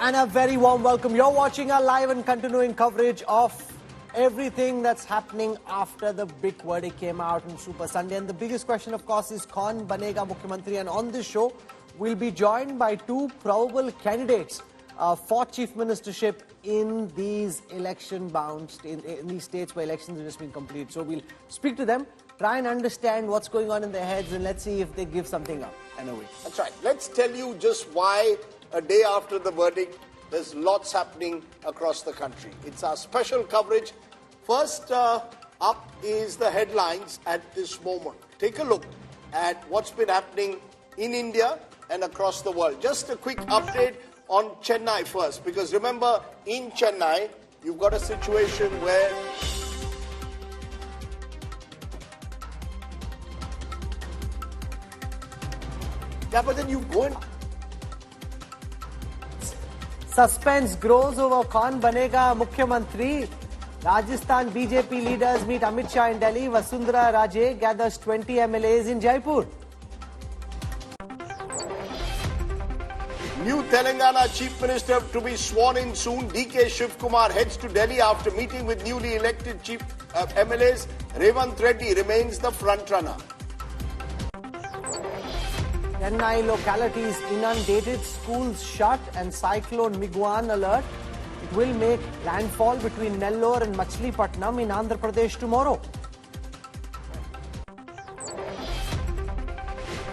And a very warm welcome. You're watching our live and continuing coverage of everything that's happening after the big verdict came out on Super Sunday. And the biggest question, of course, is Kaun Banega Mukhyamantri? And on this show, we'll be joined by two probable candidates for chief ministership in these election-bound in these states where elections have just been complete. So we'll speak to them, try and understand what's going on in their heads, and let's see if they give something up and away. That's right. Let's tell you just why a day after the verdict, there's lots happening across the country. It's our special coverage. First up is the headlines at this moment. Take a look at what's been happening in India and across the world. Just a quick update on Chennai first, because remember, in Chennai, you've got a situation where but then you go and suspense grows over Kaun Banega Mukhyamantri. Rajasthan BJP leaders meet Amit Shah in Delhi. Vasundhara Raje gathers 20 MLAs in Jaipur. New Telangana Chief Minister to be sworn in soon. DK Shivkumar heads to Delhi after meeting with newly elected Chief MLAs. Revanth Reddy remains the front-runner. Chennai localities inundated, schools shut, and Cyclone Michaung alert. It will make landfall between Nellore and Machilipatnam in Andhra Pradesh tomorrow.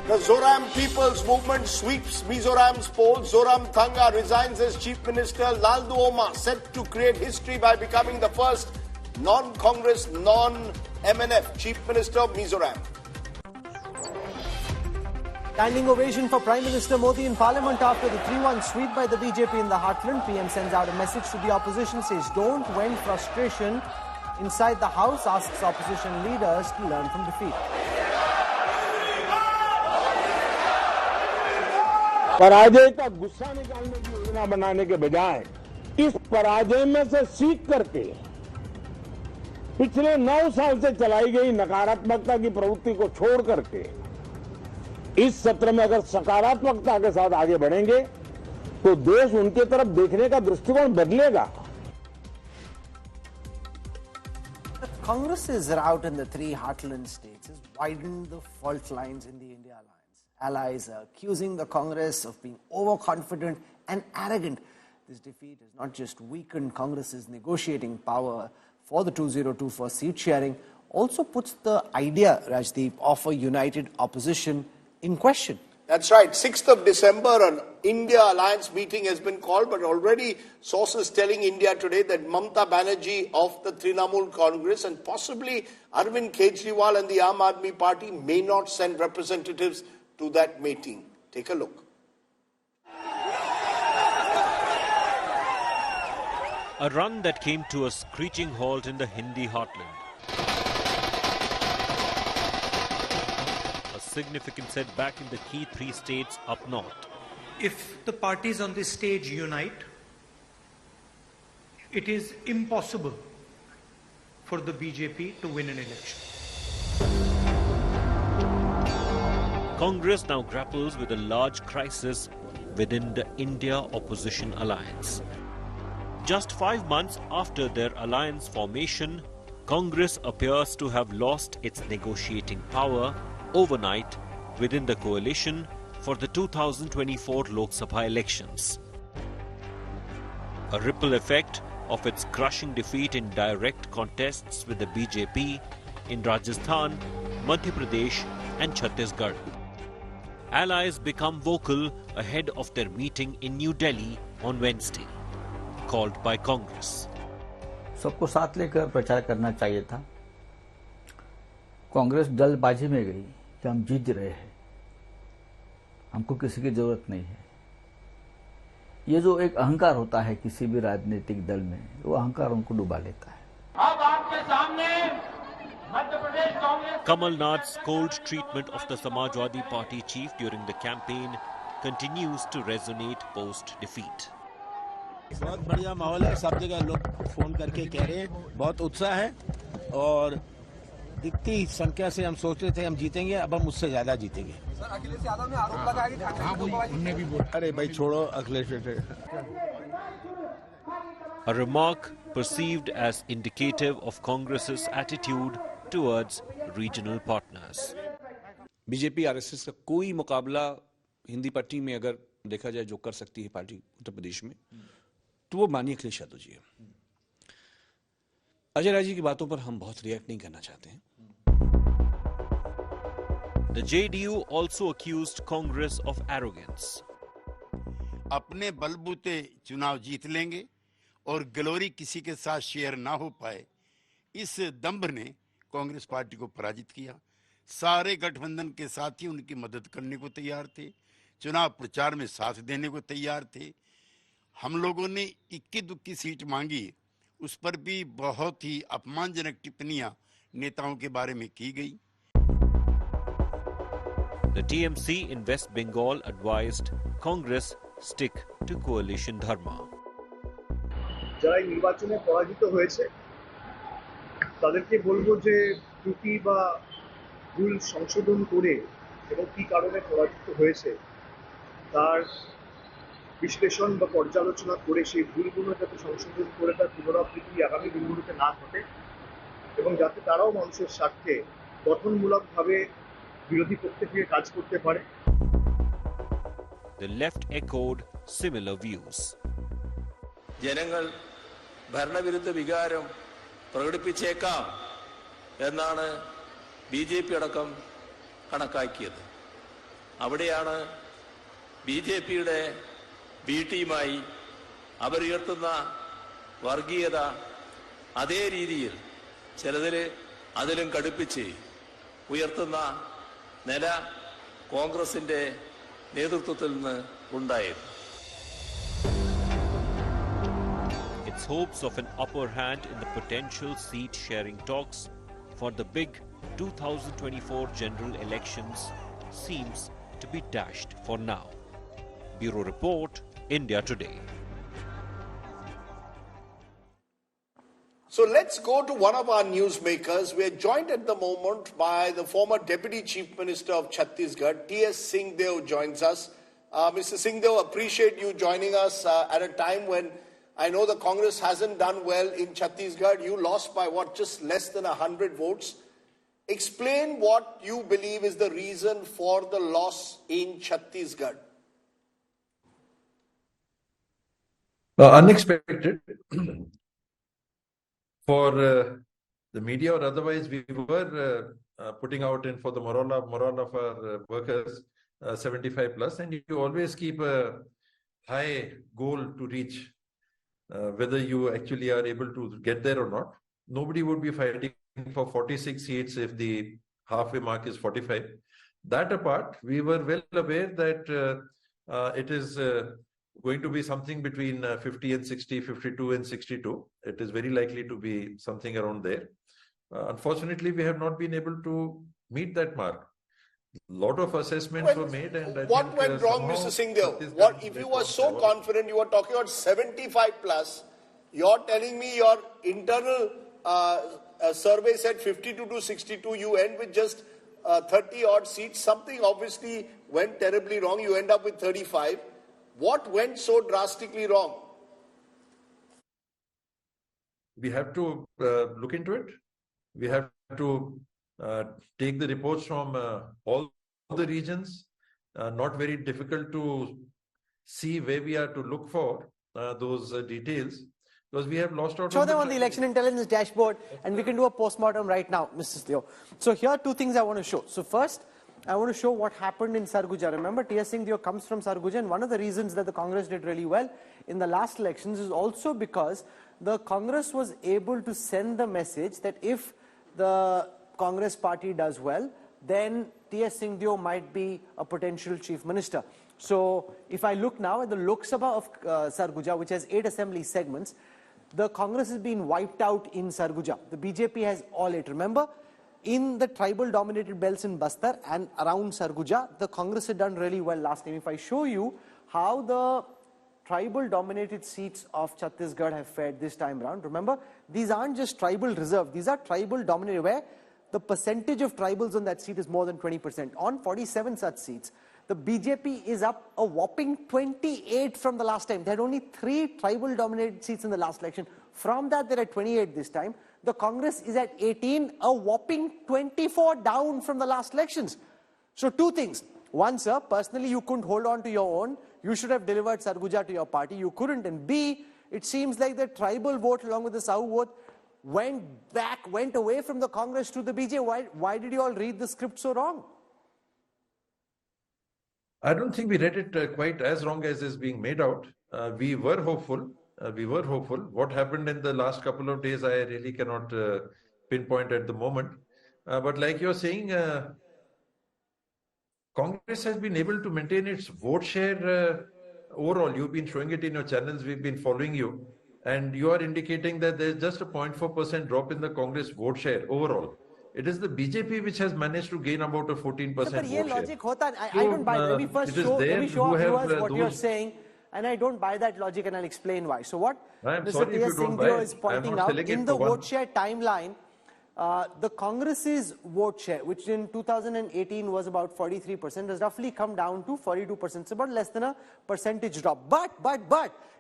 The Zoram People's Movement sweeps Mizoram's polls. Zoramthanga resigns as Chief Minister. Laldu Oma set to create history by becoming the first non-Congress, non-MNF Chief Minister of Mizoram. Standing ovation for Prime Minister Modi in Parliament after the 3-1 sweep by the BJP in the heartland. PM sends out a message to the opposition, says don't vent frustration inside the house, asks opposition leaders to learn from defeat. पराजय का गुस्सा निकालने की योजना बनाने के बजाय इस पराजय में से सीख करके पिछले 9 साल से चलाई गई नकारात्मकता की प्रवृत्ति को छोड़ करके इस सत्र में अगर सकारात्मकता के साथ आगे बढ़ेंगे तो देश उनके तरफ देखने का दृष्टिकोण बदलेगा. Congress's rout in the 3 heartland states has widened the fault lines in the India alliance. Allies are accusing the Congress of being overconfident and arrogant. This defeat has not just weakened Congress's negotiating power for the 2024 seat sharing, also puts the idea, Rajdeep, of a united opposition in question. That's right. 6th of December, an India Alliance meeting has been called, but already sources telling India Today that Mamata Banerjee of the Trinamool Congress and possibly Arvind Kejriwal and the Aam Aadmi Party may not send representatives to that meeting. Take a look. A run that came to a screeching halt in the Hindi heartland. A significant setback in the key 3 states up north. If the parties on this stage unite, it is impossible for the BJP to win an election. Congress now grapples with a large crisis within the India opposition alliance. Just 5 months after their alliance formation, Congress appears to have lost its negotiating power overnight within the coalition for the 2024 Lok Sabha elections. A ripple effect of its crushing defeat in direct contests with the BJP in Rajasthan, Madhya Pradesh and Chhattisgarh. Allies become vocal ahead of their meeting in New Delhi on Wednesday, called by Congress. सबको साथ लेकर प्रचार करना चाहिए था. कांग्रेस जल्दबाजी में गई कि हम जीत रहे हैं, हमको किसी की जरूरत नहीं है. ये जो एक अहंकार होता है किसी भी राजनीतिक दल में, वो अहंकार उनको डुबा लेता है. अब आपके सामने Madhya Pradesh Congress. Kamal Nath's cold treatment of the Samajwadi Party chief during the campaign continues to resonate post-defeat. बहुत बढ़िया माहौल है. सब जगह लोग फोन करके कह रहे हैं बहुत उत्साह है और इतनी संख्या से हम सोच रहे थे हम जीतेंगे, अब हम उससे ज्यादा जीतेंगे. सर, अखिलेश यादव ने आरोप लगाया कि हमने भी बोला अरे भाई छोड़ो Akhilesh. a remark perceived as indicative of Congress's attitude towards regional partners. BJP RSS का कोई मुकाबला हिंदी पट्टी में अगर देखा जाए जो कर सकती है पार्टी उत्तर प्रदेश में, तो वो माननीय अखिलेश यादव जी है। अजय राय जी की बातों पर हम बहुत रिएक्ट नहीं करना चाहते हैं। The JDU also accused Congress of arrogance. अपने बलबूते चुनाव जीत लेंगे और ग्लोरी किसी के साथ शेयर ना हो पाए, इस दंभ ने कांग्रेस पार्टी को पराजित किया। सारे गठबंधन के साथी उनकी मदद करने को तैयार थे, चुनाव प्रचार में साथ देने को तैयार थे। हम लोगों ने इक्की दुक्की सीट मांगी, उस पर भी बहुत ही अपमानजनक टिप्पणियां नेताओं के बारे में की गई। The TMC in West Bengal advised Congress stick to coalition dharma. যারা নির্বাচনে পরাজিত হয়েছে তাদেরকে বলবো যে ত্রুটি বা ভুল সংশোধন করে এবং কি কারণে পরাজিত হয়েছে তার বিশ্লেষণ বা পর্যালোচনা করে সেই ভুলগুলো যাতে সংশোধন করে তার পুনরাবৃত্তি আগামী দিনগুলোতে না ঘটে এবং যাতে তারাও মানুষের স্বার্থে গঠনমূলকভাবে বিরোধী পক্ষে থেকে কাজ করতে পারে। The left echoed similar views. ജനങ്ങൾ ഭരണവിരുദ്ധ വികാരം പ്രകടിപ്പിച്ചേക്കാം എന്നാണ് ബിജെപി അടക്കം കണക്കാക്കിയത്. അവിടെയാണ് ബിജെപിയുടെ ബി ടീമായി അവരുയർത്തുന്ന വർഗീയത അതേ രീതിയിൽ ചിലതിൽ അതിലും കടുപ്പിച്ച് ഉയർത്തുന്ന നില കോൺഗ്രസിന്റെ നേതൃത്വത്തിൽ നിന്ന് ഉണ്ടായത്. Its hopes of an upper hand in the potential seat-sharing talks for the big 2024 general elections seems to be dashed for now. Bureau Report, India Today. So let's go to one of our newsmakers. We are joined at the moment by the former Deputy Chief Minister of Chhattisgarh, TS Singh Deo joins us. Mr. Singh Deo, appreciate you joining us at a time when I know the Congress hasn't done well in Chhattisgarh. You lost by what, just less than 100 votes. Explain what you believe is the reason for the loss in Chhattisgarh. Unexpected. For the media or otherwise, we were putting out in for the morale of our workers 75 plus, and you always keep a high goal to reach. Whether you actually are able to get there or not, nobody would be fighting for 46 seats if the halfway mark is 45. That apart, we were well aware that it is going to be something between 50 and 60, 52 and 62. It is very likely to be something around there. Unfortunately, we have not been able to meet that mark. A lot of assessments were made, and what went wrong, Mr. Singh Deo? What if you were so confident? You were talking about 75 plus. You're telling me your internal survey said 52 to 62. You end with just 30 odd seats. Something obviously went terribly wrong. You end up with 35. What went so drastically wrong? We have to look into it. We have to take the reports from all the regions. Not very difficult to see where we are to look for those details, because we have lost out. Show them on the election intelligence dashboard, and we can do a postmortem right now, Mrs. Deo. So here are two things I want to show. So first, I want to show what happened in Sarguja. Remember, TS Singh Deo comes from Sarguja, and one of the reasons that the Congress did really well in the last elections is also because the Congress was able to send the message that if the Congress party does well, then TS Singh Deo might be a potential chief minister. So if I look now at the Lok Sabha of Sarguja, which has 8 assembly segments, the Congress has been wiped out in Sarguja. The BJP has all 8. Remember, in the tribal dominated belts in Bastar and around Sarguja, the Congress had done really well last time. If I show you how the tribal dominated seats of Chhattisgarh have fared this time around, remember, these aren't just tribal reserve, these are tribal dominated, where the percentage of tribals on that seat is more than 20%, on 47 such seats. the BJP is up a whopping 28 from the last time. They had only 3 tribal-dominated seats in the last election. From that, they're at 28 this time. The Congress is at 18, a whopping 24 down from the last elections. So 2 things. One, sir, personally, you couldn't hold on to your own. You should have delivered Sarguja to your party. You couldn't. And B, it seems like the tribal vote along with the South vote went away from the Congress to the BJP. Why did you all read the script so wrong? I don't think we read it quite as wrong as is being made out. We were hopeful. What happened in the last couple of days, I really cannot pinpoint at the moment. But like you're saying, Congress has been able to maintain its vote share overall. You've been showing it in your channels. We've been following you. And you are indicating that there's just a 0.4% drop in the Congress vote share overall. It is the BJP which has managed to gain about a 14% vote share. I don't buy that. Let me first show our viewers what you're saying. And I don't buy that logic, and I'll explain why. So what Mr. TS Singh Deo is pointing out, in the vote share timeline, the Congress's vote share, which in 2018 was about 43%, has roughly come down to 42%. It's about less than a percentage drop. But,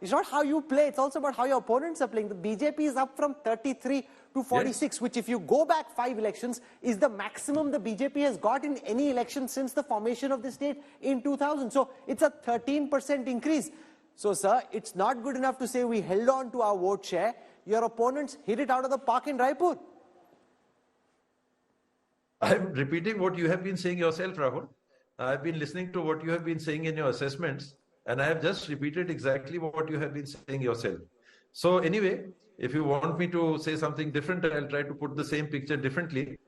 it's not how you play, it's also about how your opponents are playing. The BJP is up from 33 to 46, which if you go back 5 elections, is the maximum the BJP has got in any election since the formation of the state in 2000. So it's a 13% increase. So, sir, it's not good enough to say we held on to our vote share. Your opponents hit it out of the park in Raipur. I'm repeating what you have been saying yourself, Rahul. I've been listening to what you have been saying in your assessments, and I have just repeated exactly what you have been saying yourself. So anyway, if you want me to say something different, I'll try to put the same picture differently.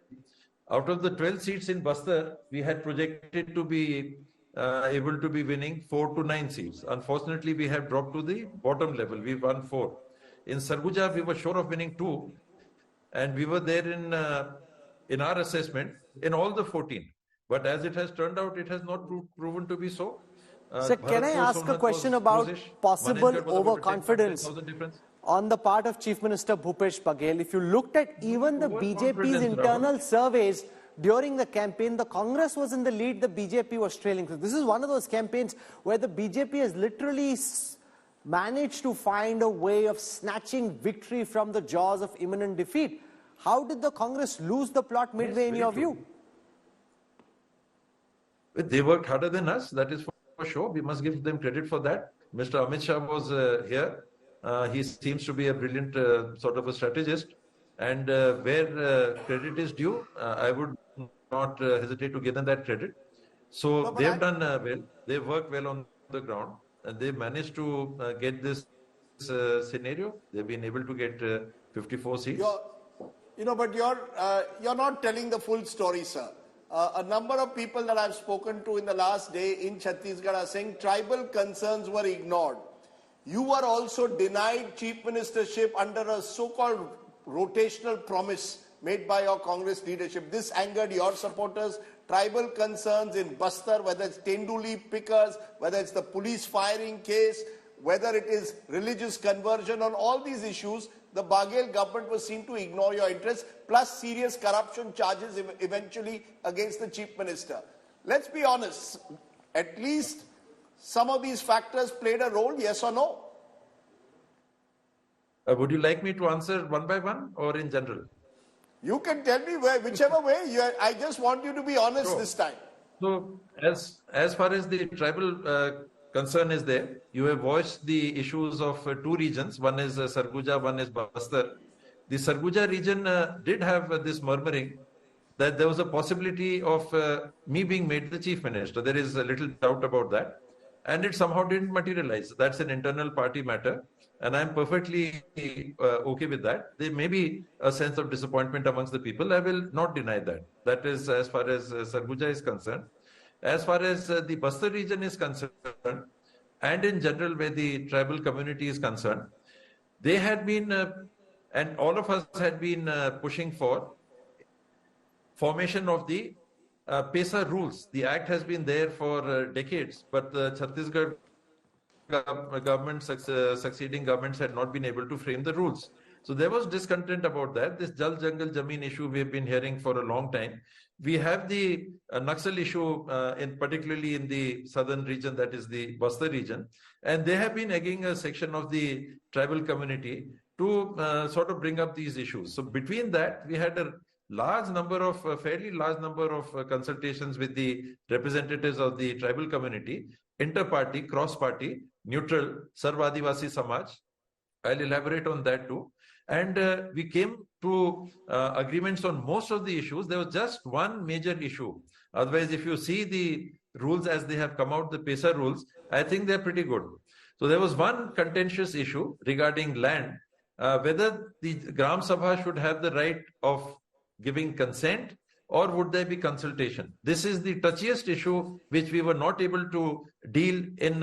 Out of the 12 seats in Bastar, we had projected to be able to be winning 4 to 9 seats. Unfortunately, we have dropped to the bottom level. We won 4. In Sarguja, we were sure of winning 2, and we were there in our assessment in all the 14. But as it has turned out, it has not proven to be so. Sir, can I ask a question about possible overconfidence on the part of Chief Minister Bhupesh Baghel? If you looked at even the BJP's internal surveys during the campaign, the Congress was in the lead, the BJP was trailing. So this is one of those campaigns where the BJP has literally managed to find a way of snatching victory from the jaws of imminent defeat. How did the Congress lose the plot midway in your view? They worked harder than us, that is for sure. We must give them credit for that. Mr. Amit Shah was here. He seems to be a brilliant sort of a strategist. And where credit is due, I would not hesitate to give them that credit. So they have done well. They worked well on the ground. And they managed to get this scenario. They've been able to get 54 seats. But you're not telling the full story, sir. A number of people that I've spoken to in the last day in Chhattisgarh are saying tribal concerns were ignored. You were also denied chief ministership under a so-called rotational promise made by your Congress leadership. This angered your supporters. Tribal concerns in Bastar, whether it's Tenduli pickers, whether it's the police firing case, whether it is religious conversion, on all these issues, the Baghel government was seen to ignore your interests, plus serious corruption charges eventually against the chief minister. Let's be honest, at least some of these factors played a role, yes or no? Would you like me to answer one by one or in general? You can tell me whichever way. I just want you to be honest this time. So, as far as the tribal concern is there, you have voiced the issues of 2 regions. One is Sarguja, one is Bastar. The Sarguja region did have this murmuring that there was a possibility of me being made the chief minister. There is a little doubt about that. And it somehow didn't materialize. That's an internal party matter. And I'm perfectly okay with that. There may be a sense of disappointment amongst the people. I will not deny that. That is as far as Sarguja is concerned. As far as the Bastar region is concerned, and in general where the tribal community is concerned, they had been, and all of us had been pushing for formation of the PESA rules. The act has been there for decades, but the Chhattisgarh government, succeeding governments had not been able to frame the rules. So there was discontent about that. This Jal Jangal Jameen issue we have been hearing for a long time. We have the Naxal issue, particularly in the southern region, that is the Bastar region. And they have been egging a section of the tribal community to sort of bring up these issues. So between that, we had a fairly large number of consultations with the representatives of the tribal community, inter-party, cross-party, neutral, Sarv Adivasi Samaj. I'll elaborate on that too. And we came to agreements on most of the issues. There was just one major issue. Otherwise, if you see the rules as they have come out, the PESA rules, I think they're pretty good. So there was one contentious issue regarding land, whether the Gram Sabha should have the right of giving consent or would there be consultation. This is the touchiest issue which we were not able to deal in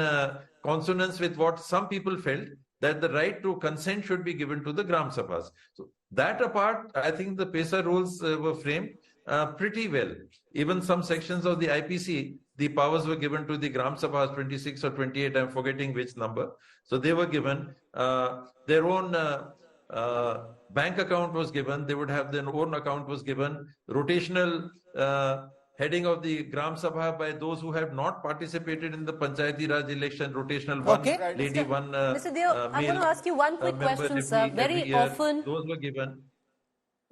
consonance with what some people felt, that the right to consent should be given to the Gram Sabhas. So that apart, I think the PESA rules were framed pretty well. Even some sections of the IPC, the powers were given to the Gram Sabhas, 26 or 28, I'm forgetting which number. So they were given their own bank account was given, they would have their own account was given, rotational heading of the Gram Sabha by those who have not participated in the Panchayati Raj election, rotational one lady, one Mr. Deo, I'm going to ask you one quick question, sir. Very often, those were given.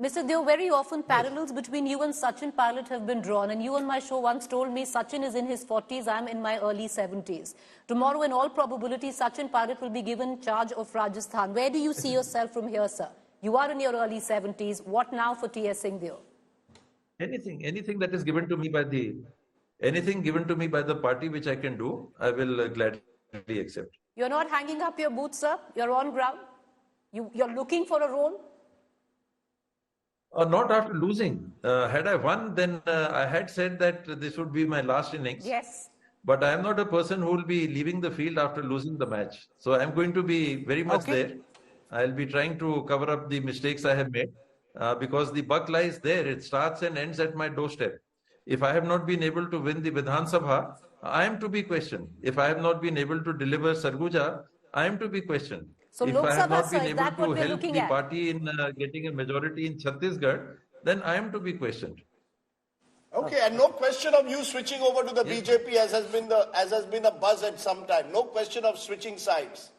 Mr. Deo, very often parallels between you and Sachin Pilot have been drawn, and you on my show once told me Sachin is in his 40s, I'm in my early 70s. Tomorrow, in all probability, Sachin Pilot will be given charge of Rajasthan. Where do you see yourself from here, sir? You are in your early 70s. What now for TS Singh Deo? Anything that is given to me by the party which I can do, I will gladly accept. You're not hanging up your boots, sir. You're on ground. You're looking for a role. Not after losing. Had I won, then I had said that this would be my last innings. Yes. But I am not a person who will be leaving the field after losing the match. So I am going to be very much there. I'll be trying to cover up the mistakes I have made. Because the buck lies there. It starts and ends at my doorstep. If I have not been able to win the Vidhan Sabha, I am to be questioned. If I have not been able to deliver Sarguja, I am to be questioned. So if Lok I have Sabha, not been sir, able to help the at? party in getting a majority in Chhattisgarh, then I am to be questioned. Okay, and no question of you switching over to the BJP as has been a buzz at some time. No question of switching sides.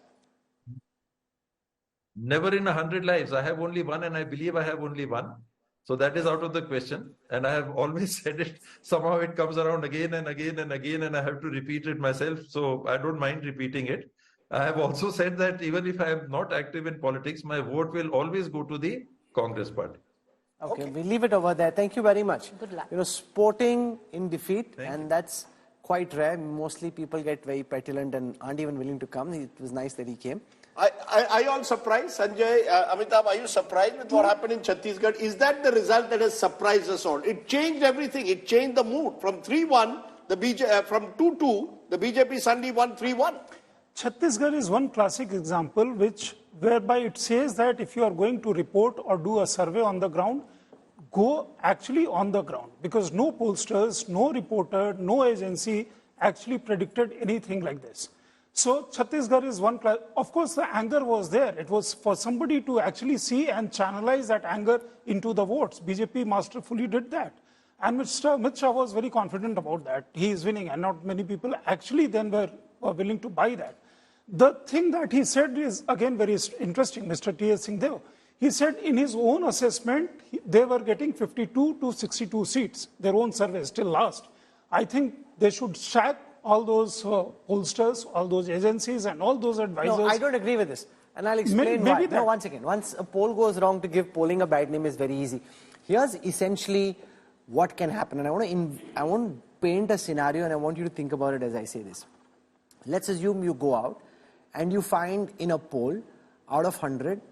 Never in 100 lives. I have only one, and I believe I have only one. So that is out of the question. And I have always said it. Somehow it comes around again and again and again, and I have to repeat it myself. So I don't mind repeating it. I have also said that even if I am not active in politics, my vote will always go to the Congress party. Okay, we leave it over there. Thank you very much. Good luck. Sporting in defeat, and that's quite rare. Mostly people get very petulant and aren't even willing to come. It was nice that he came. Are you all surprised, Sanjay, Amitabh, are you surprised with what happened in Chhattisgarh? Is that the result that has surprised us all? It changed everything. It changed the mood. From 3-1, from 2-2, the BJP suddenly won 3-1. Chhattisgarh is one classic example whereby it says that if you are going to report or do a survey on the ground, go actually on the ground. Because no pollsters, no reporter, no agency actually predicted anything like this. So Chhattisgarh is one class. Of course, the anger was there. It was for somebody to actually see and channelize that anger into the votes. BJP masterfully did that. And Amit Shah was very confident about that. He is winning, and not many people actually then were willing to buy that. The thing that he said is again very interesting, Mr. TS Singh Deo. He said in his own assessment, they were getting 52 to 62 seats, their own survey still last. I think they should sack all those pollsters, all those agencies and all those advisors. No, I don't agree with this. And I'll explain why. No, once again, once a poll goes wrong, to give polling a bad name is very easy. Here's essentially what can happen. And I want to paint a scenario, and I want you to think about it as I say this. Let's assume you go out and you find in a poll, out of 100,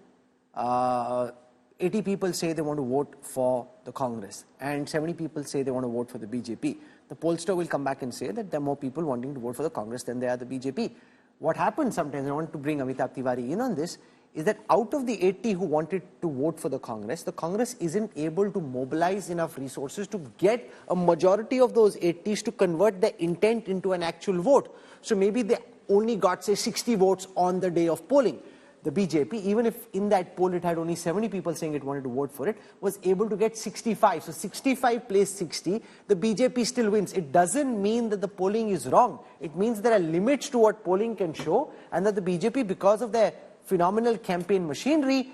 80 people say they want to vote for the Congress and 70 people say they want to vote for the BJP. The pollster will come back and say that there are more people wanting to vote for the Congress than there are the BJP. What happens sometimes, I want to bring Amitabh Tiwari in on this, is that out of the 80 who wanted to vote for the Congress isn't able to mobilize enough resources to get a majority of those 80s to convert their intent into an actual vote. So maybe they only got, say, 60 votes on the day of polling. the BJP, even if in that poll it had only 70 people saying it wanted to vote for it, was able to get 65. So 65 plays 60, the BJP still wins. It doesn't mean that the polling is wrong. It means there are limits to what polling can show, and that the BJP, because of their phenomenal campaign machinery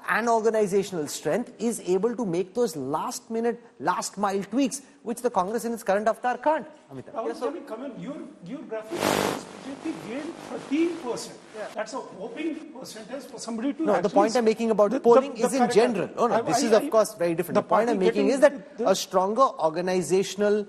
and organizational strength, is able to make those last minute, last mile tweaks, which the Congress in its current avatar can't. Yes, so, your graphic shows BJP gained 13%. Yeah. That's a whopping percentage for somebody to. No, the point I'm making about polling is in general. Oh, no, this is of course very different. The point I'm making is that a stronger organizational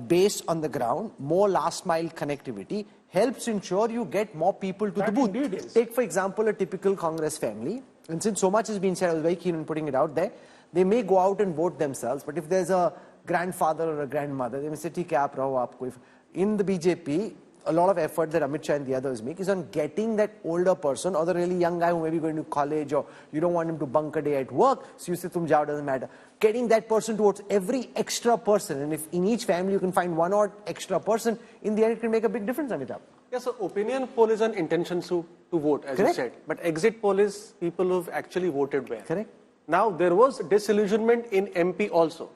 base on the ground, more last mile connectivity, helps ensure you get more people to the booth. Take, for example, a typical Congress family. And since so much has been said, I was very keen on putting it out there. They may go out and vote themselves, but if there's a grandfather or a grandmother, they may say, "Theek hai, aap raho, aapko." In the BJP, a lot of effort that Amit Shah and the others make is on getting that older person or the really young guy who may be going to college, or you don't want him to bunk a day at work, so you say, "Tum jao," doesn't matter. Getting that person towards every extra person, and if in each family you can find one or extra person, in the end it can make a big difference, Amitabh. Yes, so opinion poll is an intention to vote, as you said. But exit poll is people who've actually voted where. Correct. Now, there was disillusionment in MP also.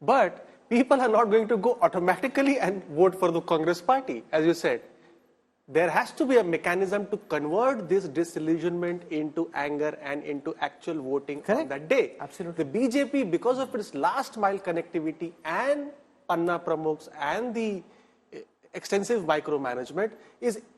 But people are not going to go automatically and vote for the Congress party, as you said. There has to be a mechanism to convert this disillusionment into anger and into actual voting on that day. Absolutely. The BJP, because of its last mile connectivity and Panna Pramukhs and the extensive micromanagement,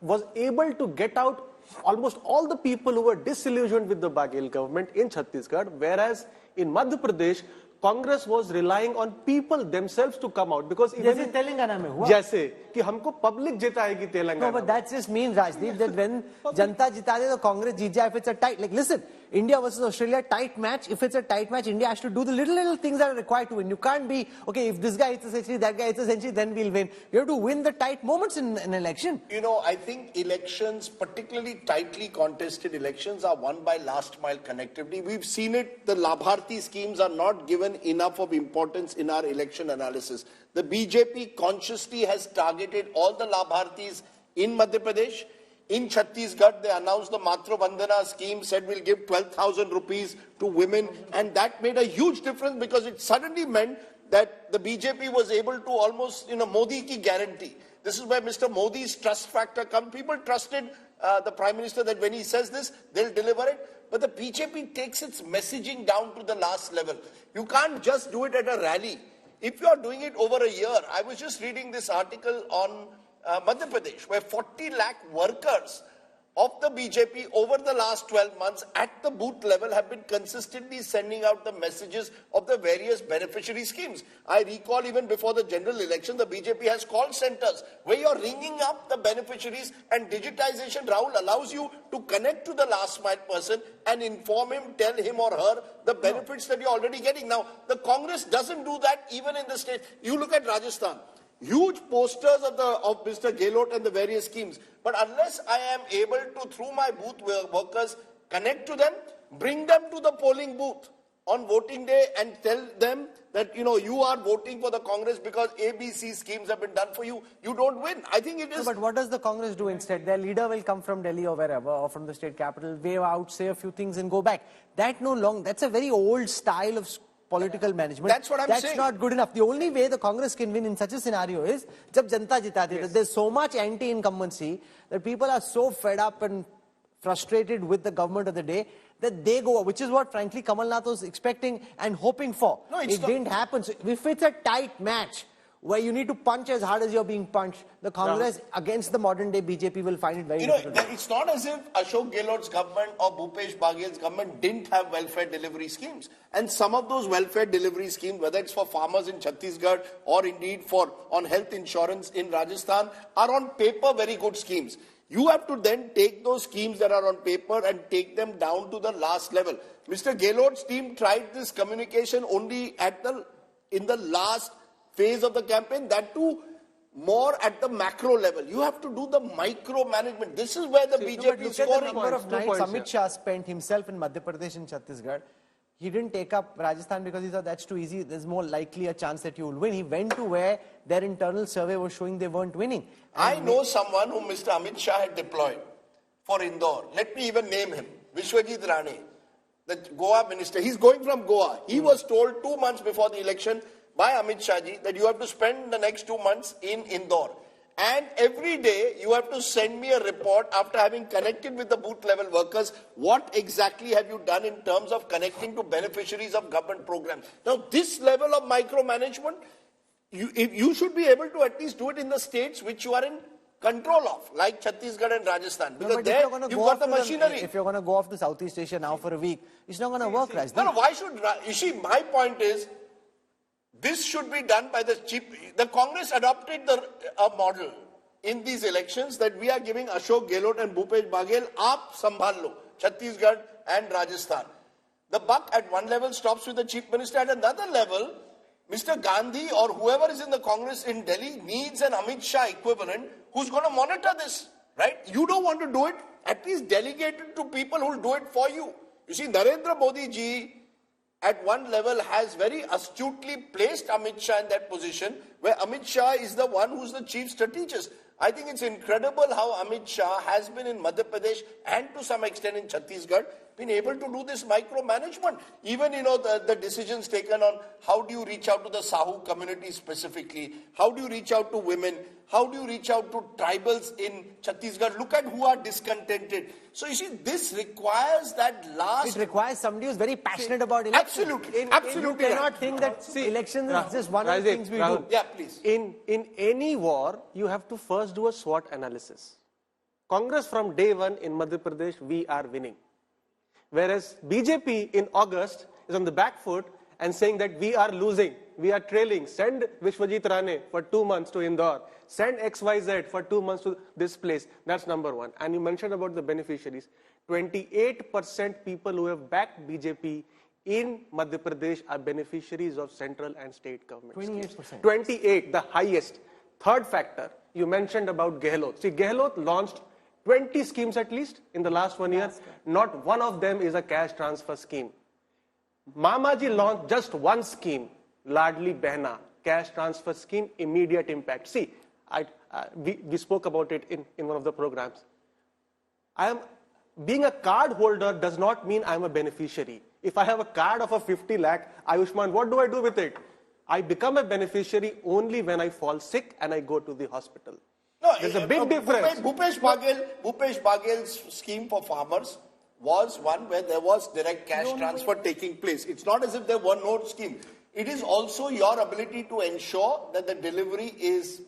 was able to get out almost all the people who were disillusioned with the Baghel government in Chhattisgarh, whereas in Madhya Pradesh, Congress was relying on people themselves to come out, because even in Telangana mein hua. जैसे कि हमको public जिताएगी Telangana. No, but that just means, Rajdeep, that when Janta jita de, the Congress jeet jaye if it's a tight. Like, listen, India versus Australia, tight match. If it's a tight match, India has to do the little things that are required to win. You can't be, okay, if this guy hits a century, that guy hits a century, then we'll win. You have to win the tight moments in an election. You know, I think elections, particularly tightly contested elections, are won by last mile connectivity. We've seen it. The Labharti schemes are not given enough of importance in our election analysis. The BJP consciously has targeted all the Labhartis in Madhya Pradesh. In Chhattisgarh, they announced the Matra Vandana scheme, said we'll give 12,000 rupees to women, and that made a huge difference, because it suddenly meant that the BJP was able to almost, Modi ki guarantee. This is where Mr. Modi's trust factor comes. People trusted the Prime Minister that when he says this, they'll deliver it. But the BJP takes its messaging down to the last level. You can't just do it at a rally. If you're doing it over a year, I was just reading this article on Madhya Pradesh, where 40 lakh workers of the BJP over the last 12 months at the booth level have been consistently sending out the messages of the various beneficiary schemes. I recall even before the general election, the BJP has call centers where you're ringing up the beneficiaries, and digitization, Rahul, allows you to connect to the last mile person and inform him, tell him or her the benefits that you're already getting. Now, the Congress doesn't do that even in the state. You look at Rajasthan. Huge posters of Mr. Gehlot and the various schemes. But unless I am able to, through my booth workers, connect to them, bring them to the polling booth on voting day and tell them that, you are voting for the Congress because ABC schemes have been done for you, you don't win. I think it is... No, but what does the Congress do instead? Their leader will come from Delhi or wherever, or from the state capital, wave out, say a few things and go back. That's a very old style of political management. That's what I'm saying. That's not good enough. The only way the Congress can win in such a scenario is jab janta jitati. Yes. There's so much anti-incumbency that people are so fed up and frustrated with the government of the day that they go, which is what frankly Kamal Nath was expecting and hoping for. No, it didn't happen. So if it's a tight match where you need to punch as hard as you're being punched, the Congress against the modern day BJP will find it very difficult. It's not as if Ashok Gehlot's government or Bhupesh Baghel's government didn't have welfare delivery schemes. And some of those welfare delivery schemes, whether it's for farmers in Chhattisgarh or indeed on health insurance in Rajasthan, are on paper very good schemes. You have to then take those schemes that are on paper and take them down to the last level. Mr. Gehlot's team tried this communication only in the last phase of the campaign, that too more at the macro level. You have to do the micro management. This is where the BJP is scoring. Look at the number of nights Amit Shah spent himself in Madhya Pradesh and Chhattisgarh. He didn't take up Rajasthan because he thought that's too easy. There's more likely a chance that you will win. He went to where their internal survey was showing they weren't winning. I know someone whom Mr. Amit Shah had deployed for Indore. Let me even name him. Vishwajit Rane, the Goa minister. He's going from Goa. He was told 2 months before the election by Amit Shah ji that you have to spend the next 2 months in Indore. And every day you have to send me a report after having connected with the booth level workers. What exactly have you done in terms of connecting to beneficiaries of government programs? Now this level of micromanagement, you should be able to at least do it in the states which you are in control of, like Chhattisgarh and Rajasthan. Because there you've got the machinery. If you're going to go off to Southeast Asia now for a week, it's not going to work, right? No, why should... You see, my point is, this should be done by the chief. The Congress adopted a model in these elections that we are giving Ashok Gehlot and Bhupesh Baghel, aap sambhal lo, Chhattisgarh and Rajasthan. The buck at one level stops with the chief minister. At another level, Mr. Gandhi or whoever is in the Congress in Delhi needs an Amit Shah equivalent who's going to monitor this, right? You don't want to do it, at least delegate it to people who will do it for you. You see, Narendra Modi ji at one level has very astutely placed Amit Shah in that position where Amit Shah is the one who's the chief strategist. I think it's incredible how Amit Shah has been in Madhya Pradesh and to some extent in Chhattisgarh been able to do this micromanagement. Even, the decisions taken on how do you reach out to the Sahu community specifically, how do you reach out to women, how do you reach out to tribals in Chhattisgarh? Look at who are discontented. So you see, this requires that last... It requires somebody who's very passionate about elections. Absolutely. Absolutely. You cannot think that elections is just one of the things we do. Yeah, please. In any war, you have to first do a SWOT analysis. Congress from day one in Madhya Pradesh, we are winning. Whereas BJP in August is on the back foot and saying that we are losing, we are trailing. Send Vishwajit Rane for 2 months to Indore. Send XYZ for 2 months to this place. That's number one. And you mentioned about the beneficiaries. 28% people who have backed BJP in Madhya Pradesh are beneficiaries of central and state government. 28%. 28, the highest. Third factor, you mentioned about Gehlot. See, Gehlot launched 20 schemes at least in the last 1 year. Not one of them is a cash transfer scheme. Mamaji launched just one scheme, Ladli Behna, cash transfer scheme, immediate impact. See, we spoke about it in one of the programs. Being a card holder does not mean I'm a beneficiary. If I have a card of a 50 lakh, Ayushman, what do I do with it? I become a beneficiary only when I fall sick and I go to the hospital. No, there's a big difference. Bhupesh Baghel's scheme for farmers was one where there was direct cash transfer taking place. It's not as if there were no scheme. It is also your ability to ensure that the delivery is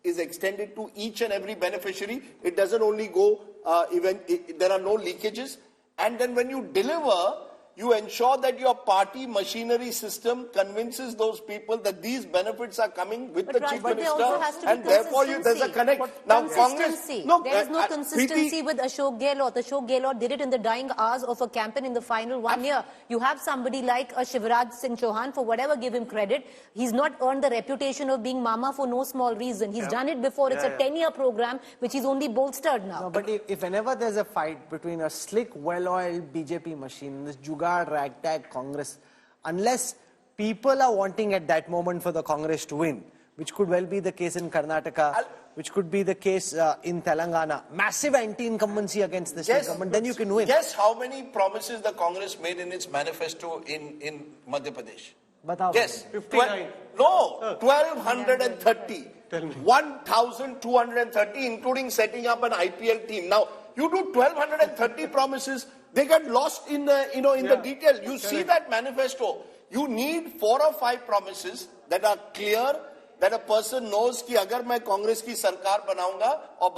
extended to each and every beneficiary. It doesn't only go, there are no leakages. And then when you deliver, you ensure that your party machinery system convinces those people that these benefits are coming with the chief minister, and therefore there's a connect. Now, Congress, there is no consistency with Ashok Gehlot. Ashok Gehlot did it in the dying hours of a campaign in the final 1 year. You have somebody like Shivraj Singh Chauhan, for whatever, give him credit. He's not earned the reputation of being mama for no small reason. He's done it before. It's a 10-year program, which he's only bolstered now. No, but if whenever there's a fight between a slick, well-oiled BJP machine and this ragtag Congress, unless people are wanting at that moment for the Congress to win, which could well be the case in Karnataka, which could be the case in Telangana, massive anti-incumbency against the state government, then you can win. Guess how many promises the Congress made in its manifesto in Madhya Pradesh? Guess. 59. No, 1,230. 1,230, including setting up an IPL team. Now, you do 1,230 promises, they get lost in the, in the detail. You see that manifesto. You need 4 or 5 promises that are clear, that a person knows कि अगर मैं कांग्रेस की सरकार बनाऊंगा और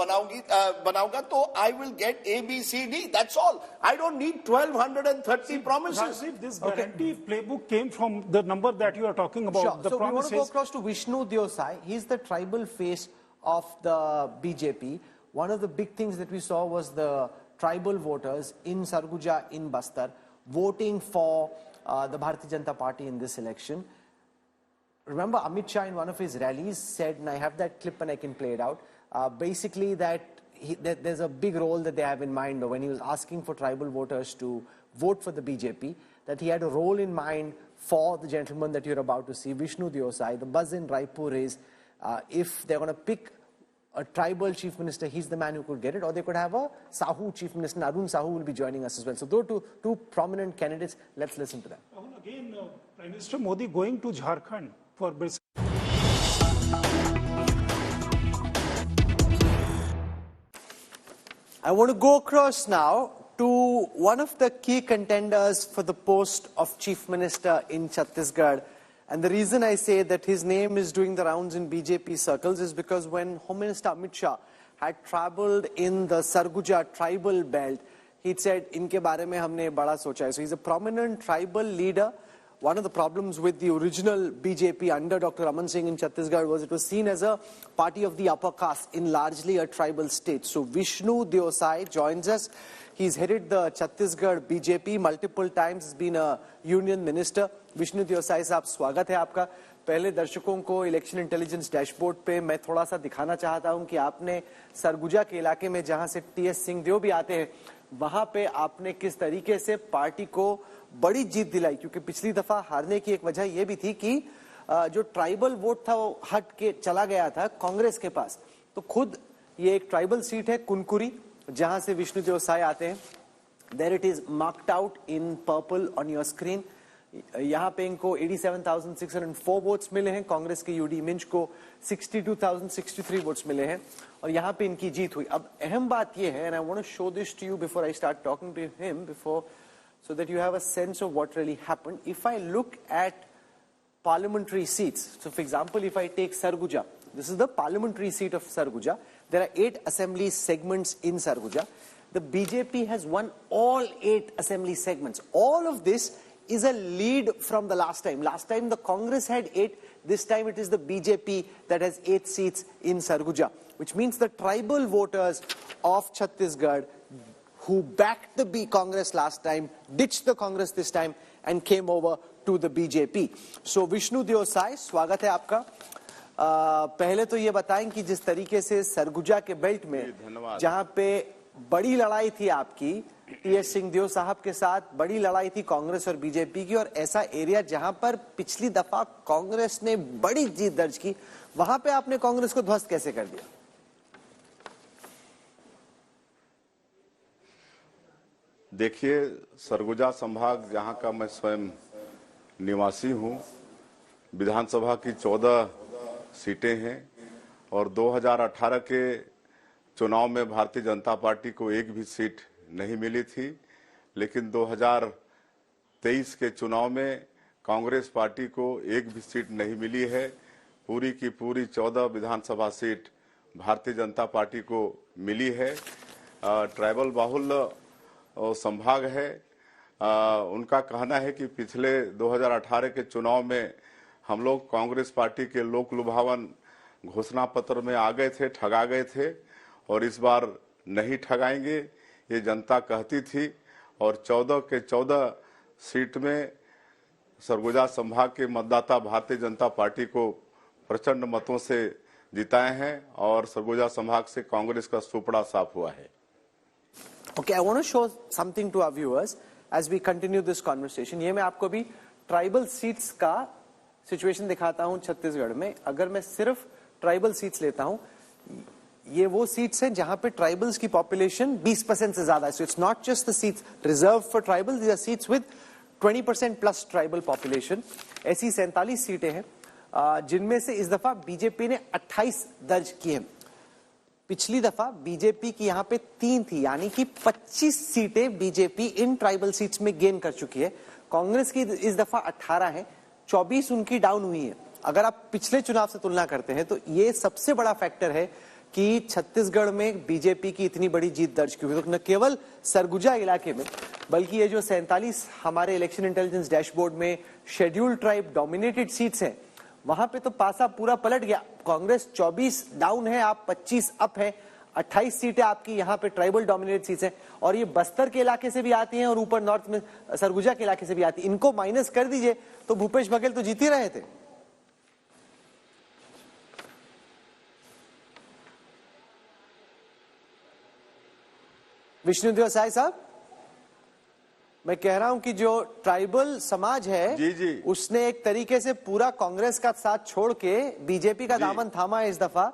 बनाऊंगा तो I will get A, B, C, D. That's all. I don't need 1,230 promises. This guarantee playbook came from the number that you are talking about. Sure. The so promises. we want to go across to Vishnu Deo. He's the tribal face of the BJP. One of the big things that we saw was the tribal voters in Sarguja, in Bastar, voting for the Bharatiya Janata Party in this election. Remember, Amit Shah in one of his rallies said, and I have that clip and I can play it out, basically that there's a big role that they have in mind when he was asking for tribal voters to vote for the BJP, that he had a role in mind for the gentleman that you're about to see, Vishnu Deo. The buzz in Raipur is, if they're going to pick a tribal chief minister, he's the man who could get it, or they could have a Sahu chief minister. Arun Sahu will be joining us as well. So those two prominent candidates, let's listen to them. Again, Prime Minister Modi going to Jharkhand for business. I want to go across now to one of the key contenders for the post of Chief Minister in Chhattisgarh. And the reason I say that his name is doing the rounds in BJP circles is because when Home Minister Amit Shah had travelled in the Sarguja tribal belt, he said, "Inke bare mein humne bada socha hai." So he's a prominent tribal leader. One of the problems with the original BJP under Dr. Ramana Singh in Chhattisgarh was it was seen as a party of the upper caste in largely a tribal state. So Vishnu Deosai joins us. He's headed the Chhattisgarh BJP multiple times. He's been a union minister. Vishnu Desai साहब, स्वागत है आपका। पहले दर्शकों को election intelligence dashboard पे मैं थोड़ा सा दिखाना चाहता हूं कि आपने सरगुजा के इलाके में जहां से टीएस सिंह देव भी आते हैं, वहां पे आपने किस तरीके से पार्टी को बड़ी जीत दिलाई, क्योंकि पिछली दफा हारने की एक वजह यह भी थी कि जो ट्राइबल वोट था वो हट के चला गया था कांग्रेस के पास। तो खुद ये एक ट्राइबल सीट है कुनकुरी, जहां से विष्णु देसाई आते हैं। There it is marked out in purple on your screen. यहाँ पे इनको 87,604 वोट्स मिले हैं, कांग्रेस के यूडी मिंज को 62,063 वोट्स मिले हैं और यहाँ पे इनकी जीत हुई। अब अहम बात ये है, and I want to show this to you before I start talking to him, before so that you have a sense of what really happened. If I look at parliamentary seats, so for example, if I take Sarguja, this is the parliamentary seat of Sarguja. There are 8 assembly segments in Sarguja. The BJP has won all 8 assembly segments. All of this is a lead from the last time. Last time the Congress had 8. This time it is the BJP that has 8 seats in Sarguja, which means the tribal voters of Chhattisgarh who backed the Congress last time, ditched the Congress this time and came over to the BJP. So Vishnu Deosai, स्वागत है आपका। पहले तो ये बताएं कि जिस तरीके से सरगुजा के बेल्ट में जहां पे बड़ी लड़ाई थी आपकी टीएस सिंह देव साहब के साथ, बड़ी लड़ाई थी कांग्रेस और बीजेपी की, और ऐसा एरिया जहां पर पिछली दफा कांग्रेस ने बड़ी जीत दर्ज की, वहां पे आपने कांग्रेस को ध्वस्त कैसे कर दिया? देखिए, सरगुजा संभाग जहां का मैं स्वयं निवासी हूं, विधानसभा की 14 सीटें हैं और 2018 के चुनाव में भारतीय जनता पार्टी को एक भी सीट नहीं मिली थी, लेकिन 2023 के चुनाव में कांग्रेस पार्टी को एक भी सीट नहीं मिली है। पूरी की पूरी 14 विधानसभा सीट भारतीय जनता पार्टी को मिली है। ट्राइबल बाहुल्य संभाग है। उनका कहना है कि पिछले 2018 के चुनाव में हम लोग कांग्रेस पार्टी के लोक लुभावन घोषणा पत्र में आ गए थे, ठगा गए थे, और इस बार नहीं ठगाएंगे, ये जनता कहती थी। और 14 के 14 सीट में सरगुजा संभाग के मतदाता भारतीय जनता पार्टी को प्रचंड मतों से जिताए हैं और सरगुजा संभाग से कांग्रेस का सुपड़ा साफ हुआ है। Okay, I want to show something to our viewers as we continue this conversation. ये मैं आपको भी ट्राइबल सीट्स का सिचुएशन दिखाता हूं छत्तीसगढ़ में। अगर मैं सिर्फ ट्राइबल सीट्स लेता हूं, ये वो सीट्स हैं जहां पे ट्राइबल्स की पॉपुलेशन 20% से ज्यादा है। So it's not just the seats reserve for tribal, these are seats with 20% plus tribal population. ऐसी 47 सीटें हैं, जिनमें से इस दफा बीजेपी ने 28 दर्ज की हैं। पिछली दफा बीजेपी की यहाँ पे 3 थी, यानी कि 25 सीटें बीजेपी इन ट्राइबल सीट्स में गेन कर चुकी है। कांग्रेस की इस दफा 18 है, 24 उनकी डाउन हुई है। अगर आप पिछले चुनाव से तुलना करते हैं तो ये सबसे बड़ा फैक्टर है कि छत्तीसगढ़ में बीजेपी की इतनी बड़ी जीत दर्ज की हुई। तो न केवल सरगुजा इलाके में, बल्कि ये जो 47 हमारे इलेक्शन इंटेलिजेंस डैशबोर्ड में शेड्यूल्ड ट्राइब डोमिनेटेड सीट्स हैं, वहां पे तो पासा पूरा पलट गया। कांग्रेस 24 डाउन है, आप 25 अप है। 28 सीटें आपकी यहाँ पे ट्राइबल डोमिनेटेड सीट्स हैं, और ये बस्तर के इलाके से भी आती हैं और ऊपर नॉर्थ में सरगुजा के इलाके से भी आती है। इनको माइनस कर दीजिए तो भूपेश बघेल तो जीत ही रहे थे। विष्णु देसाई साहब, मैं कह रहा हूं कि जो ट्राइबल समाज है जी, उसने एक तरीके से पूरा कांग्रेस का साथ छोड़ के बीजेपी का दामन थामा है इस दफा,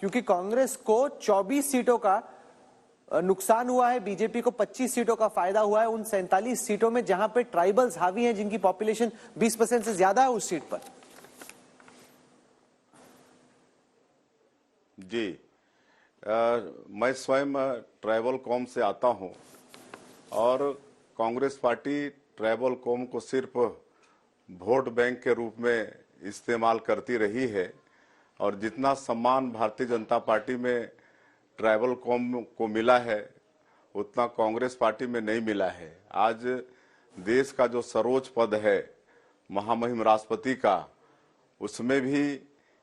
क्योंकि कांग्रेस को 24 सीटों का नुकसान हुआ है, बीजेपी को 25 सीटों का फायदा हुआ है उन 47 सीटों में जहां पे ट्राइबल्स हावी हैं, जिनकी पॉपुलेशन 20% से ज्यादा है उस सीट पर। जी, मैं स्वयं ट्राइबल कौम से आता हूं और कांग्रेस पार्टी ट्राइबल कौम को सिर्फ वोट बैंक के रूप में इस्तेमाल करती रही है और जितना सम्मान भारतीय जनता पार्टी में ट्राइबल कौम को मिला है उतना कांग्रेस पार्टी में नहीं मिला है। आज देश का जो सर्वोच्च पद है महामहिम राष्ट्रपति का, उसमें भी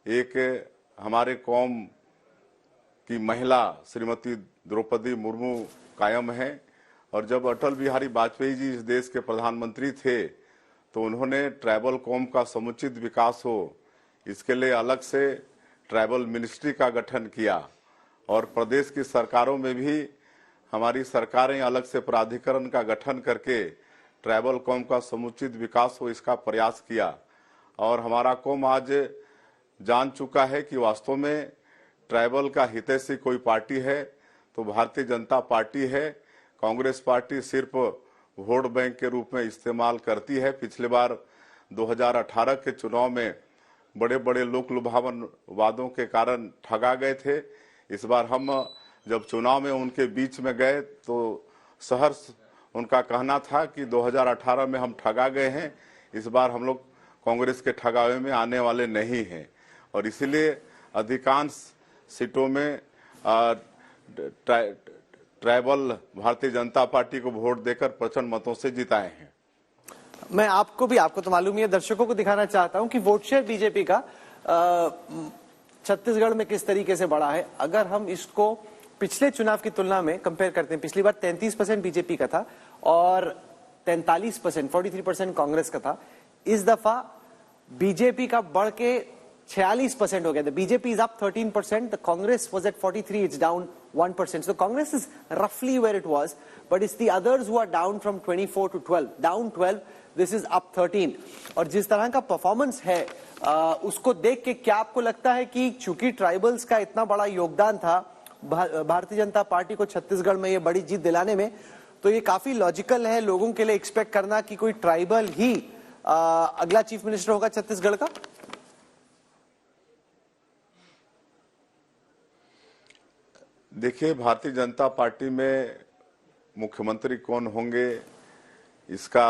एक हमारे कौम की महिला श्रीमती द्रौपदी मुर्मू कायम है। और जब अटल बिहारी वाजपेयी जी इस देश के प्रधानमंत्री थे तो उन्होंने ट्राइबल कौम का समुचित विकास हो इसके लिए अलग से ट्राइबल मिनिस्ट्री का गठन किया और प्रदेश की सरकारों में भी हमारी सरकारें अलग से प्राधिकरण का गठन करके ट्राइबल कौम का समुचित विकास हो इसका प्रयास किया। और हमारा कौम आज जान चुका है कि वास्तव में ट्राइबल का हितैषी कोई पार्टी है तो भारतीय जनता पार्टी है। कांग्रेस पार्टी सिर्फ वोट बैंक के रूप में इस्तेमाल करती है। पिछले बार 2018 के चुनाव में बड़े बड़े लोक लुभावन वादों के कारण ठगा गए थे। इस बार हम जब चुनाव में उनके बीच में गए तो सहर्ष उनका कहना था कि 2018 में हम ठगा गए हैं, इस बार हम लोग कांग्रेस के ठगावे में आने वाले नहीं हैं और इसीलिए अधिकांश सीटों में ट्राइबल भारतीय जनता पार्टी को वोट देकर प्रचंड मतों से जिताए हैं। मैं आपको तो मालूम ही है, दर्शकों को दिखाना चाहता हूं कि वोट शेयर बीजेपी का छत्तीसगढ़ में किस तरीके से बढ़ा है। अगर हम इसको पिछले चुनाव की तुलना में कंपेयर करते हैं, पिछली बार 33% बीजेपी का था और 43% 43% कांग्रेस का था। इस दफा बीजेपी का बढ़ के 46% हो गया था। BJP is up 13%, the Congress was at 43, it's down 1%. So Congress is roughly where it was, but it's the others who are down from 24 to 12. Down 12, this is up 13. और जिस तरह का परफॉर्मेंस है उसको देख के क्या आपको लगता है कि चूंकि ट्राइबल्स का इतना बड़ा योगदान था भारतीय जनता पार्टी को छत्तीसगढ़ में ये बड़ी जीत दिलाने में, तो ये काफी लॉजिकल है लोगों के लिए एक्सपेक्ट करना कि कोई ट्राइबल ही अगला चीफ मिनिस्टर होगा छत्तीसगढ़ का? देखिए, भारतीय जनता पार्टी में मुख्यमंत्री कौन होंगे इसका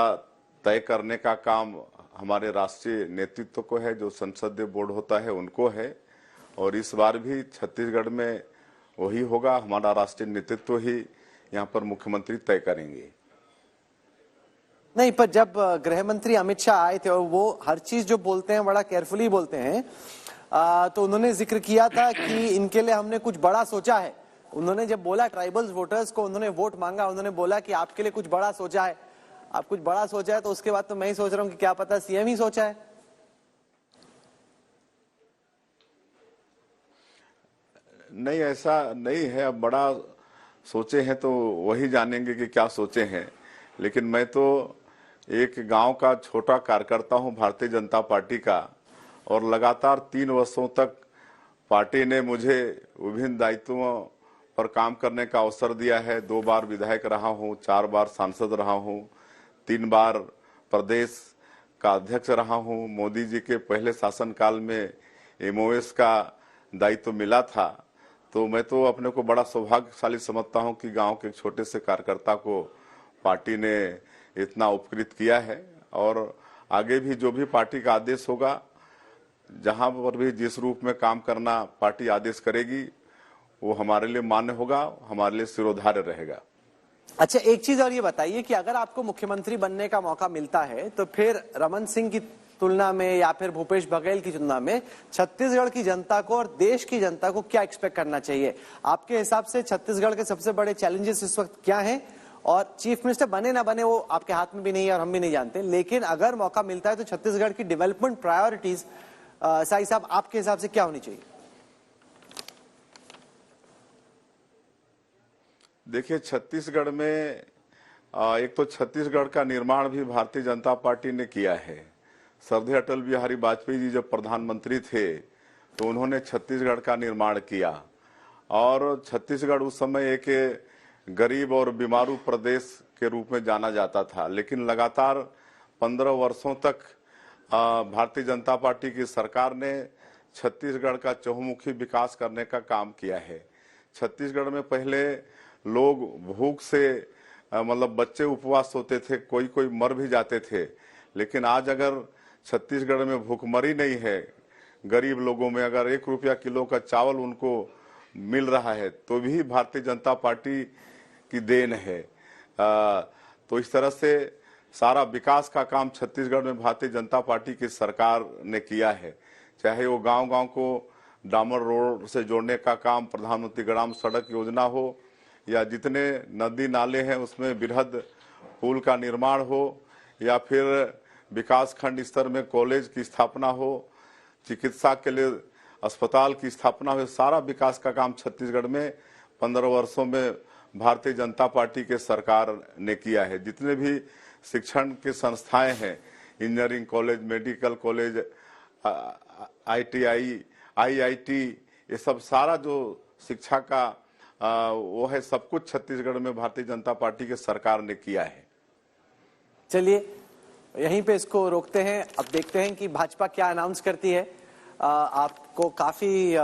तय करने का काम हमारे राष्ट्रीय नेतृत्व को है, जो संसदीय बोर्ड होता है उनको है और इस बार भी छत्तीसगढ़ में वही होगा। हमारा राष्ट्रीय नेतृत्व ही यहाँ पर मुख्यमंत्री तय करेंगे। नहीं, पर जब गृह मंत्री अमित शाह आए थे और वो हर चीज जो बोलते हैं बड़ा केयरफुली बोलते हैं, तो उन्होंने जिक्र किया था कि इनके लिए हमने कुछ बड़ा सोचा है। उन्होंने जब बोला ट्राइबल्स वोटर्स को उन्होंने वोट मांगा, उन्होंने बोला कि आपके लिए कुछ बड़ा सोचा है। आप कुछ बड़ा सोचा है तो उसके बाद तो मैं ही सोच रहा हूं कि क्या पता सीएम ही सोचा है। नहीं, ऐसा नहीं है। अब बड़ा सोचे हैं तो वही जानेंगे कि क्या सोचे हैं। लेकिन मैं तो एक गांव का छोटा कार्यकर्ता हूं भारतीय जनता पार्टी का और लगातार 3 वर्षों तक पार्टी ने मुझे विभिन्न दायित्वों पर काम करने का अवसर दिया है। 2 बार विधायक रहा हूं, 4 बार सांसद रहा हूं, 3 बार प्रदेश का अध्यक्ष रहा हूं। मोदी जी के पहले शासनकाल में एमओएस का दायित्व मिला था। तो मैं तो अपने को बड़ा सौभाग्यशाली समझता हूं कि गांव के छोटे से कार्यकर्ता को पार्टी ने इतना उपकृत किया है और आगे भी जो भी पार्टी का आदेश होगा, जहां पर भी जिस रूप में काम करना पार्टी आदेश करेगी, वो हमारे लिए मान्य होगा, हमारे लिए सिरोधार्य रहेगा। अच्छा, एक चीज और ये बताइए कि अगर आपको मुख्यमंत्री बनने का मौका मिलता है तो फिर रमन सिंह की तुलना में या फिर भूपेश बघेल की तुलना में छत्तीसगढ़ की जनता को और देश की जनता को क्या एक्सपेक्ट करना चाहिए? आपके हिसाब से छत्तीसगढ़ के सबसे बड़े चैलेंजेस इस वक्त क्या हैं? और चीफ मिनिस्टर बने ना बने वो आपके हाथ में भी नहीं है और हम भी नहीं जानते, लेकिन अगर मौका मिलता है तो छत्तीसगढ़ की डेवलपमेंट प्रायोरिटीज साई साहब आपके हिसाब से क्या होनी चाहिए? देखिए, छत्तीसगढ़ में एक तो छत्तीसगढ़ का निर्माण भी भारतीय जनता पार्टी ने किया है। श्रद्धेय अटल बिहारी वाजपेयी जी जब प्रधानमंत्री थे तो उन्होंने छत्तीसगढ़ का निर्माण किया और छत्तीसगढ़ उस समय एक गरीब और बीमारू प्रदेश के रूप में जाना जाता था। लेकिन लगातार 15 वर्षों तक भारतीय जनता पार्टी की सरकार ने छत्तीसगढ़ का चहुमुखी विकास करने का काम किया है। छत्तीसगढ़ में पहले लोग भूख से मतलब बच्चे उपवास होते थे, कोई कोई मर भी जाते थे। लेकिन आज अगर छत्तीसगढ़ में भूखमरी नहीं है, गरीब लोगों में अगर 1 रुपया किलो का चावल उनको मिल रहा है तो भी भारतीय जनता पार्टी की देन है। तो इस तरह से सारा विकास का काम छत्तीसगढ़ में भारतीय जनता पार्टी की सरकार ने किया है। चाहे वो गांव-गांव को डामर रोड से जोड़ने का काम, प्रधानमंत्री ग्राम सड़क योजना हो, या जितने नदी नाले हैं उसमें बृहद पुल का निर्माण हो, या फिर विकास खंड स्तर में कॉलेज की स्थापना हो, चिकित्सा के लिए अस्पताल की स्थापना हो। सारा विकास का काम छत्तीसगढ़ में 15 वर्षों में भारतीय जनता पार्टी के सरकार ने किया है। जितने भी शिक्षण के संस्थाएं हैं, engineering college, medical college, ITI, IIT, ये सब सारा जो शिक्षा का वो है, सब कुछ छत्तीसगढ़ में भारतीय जनता पार्टी के सरकार ने किया है। चलिए यहीं पे इसको रोकते हैं, अब देखते हैं कि भाजपा क्या अनाउंस करती है। आपको काफी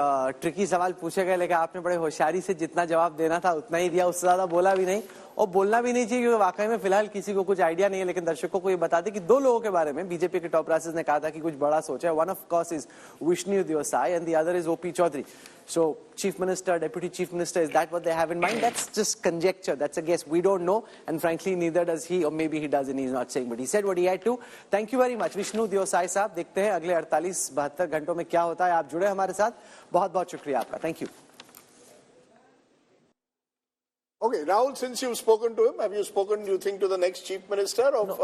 ट्रिकी सवाल पूछे गए, लेकिन आपने बड़े होशियारी से जितना जवाब देना था उतना ही दिया, उससे ज्यादा बोला भी नहीं और बोलना भी नहीं चाहिए, क्योंकि वाकई में फिलहाल किसी को कुछ आइडिया नहीं है। लेकिन दर्शकों को ये बता दें कि 2 लोगों के बारे में बीजेपी के टॉप राइजर्स ने कहा था कि कुछ बड़ा सोचा है। One of course is Vishnu Deo Sai and the other is OP Chaudhary. So chief minister, deputy chief minister, is that what they have in mind? That's just conjecture, that's a guess, we don't know, and frankly neither does he, or maybe he does and he's not saying, but he said what he had to. Thank you very much Vishnu Deo Sai साहब। देखते हैं अगले 48-72 घंटों में क्या होता है। आप जुड़े हमारे साथ, बहुत बहुत शुक्रिया आपका, thank you. Okay, Rahul, since you've spoken to him, have you spoken, do you think, to the next chief minister of